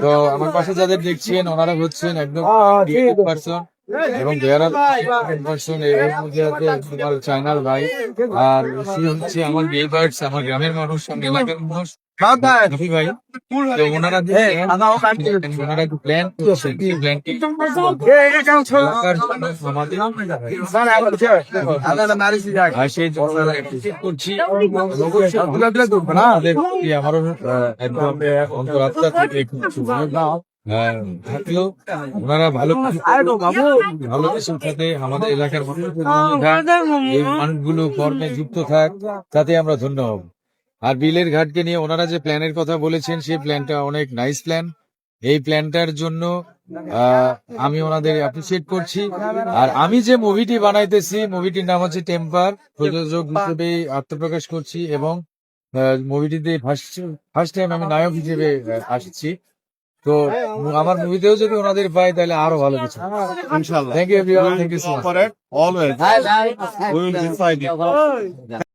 তো আমার পাশে যাদের দেখছেন ওনারা হচ্ছেন একদম পার্সন এবং পার্সন এর মধ্যে আছে তোমার চায়নার ভাই, আর সে হচ্ছে আমার নেইবার্স, আমার গ্রামের মানুষ, আমার এলাকার মানুষ রফি ভাই। তো ওনারা ওনারা একটু প্ল্যান করছেন, সেই প্ল্যানটি এলাকার জন্য আমাদের সেই জন্য appreciate করছি। আমারও একদম অন্তরাত্মা থেকে থাকলেও ওনারা ভালো ভালো কিছুর সাথে আমাদের এলাকার এই মানুষগুলো কর্মে যুক্ত থাক, তাতে আমরা ধন্য হব। আর বিলের ঘাটকে নিয়ে ওনারা যে প্ল্যানের কথা বলেছেন সেই প্ল্যানটা অনেক নাইস প্ল্যান। এই প্ল্যানটার জন্য আমি ওনাদের অ্যাপ্রিসিয়েট করছি। আর আমি যে মুভিটি বানাইতেছি, মুভিটির নাম হচ্ছে টেম্পার, প্রযোজক হিসেবে আত্মপ্রকাশ করছি এবং মুভিটিতে ফার্স্ট টাইম আমি নায়ক হিসেবে আসছি। তো আমার মুভিতেও যদি ওনাদের পাই তাহলে আরো ভালো কিছু। ইনশাআল্লাহ। Thank you everyone, thank you so much. Always. We will decide it.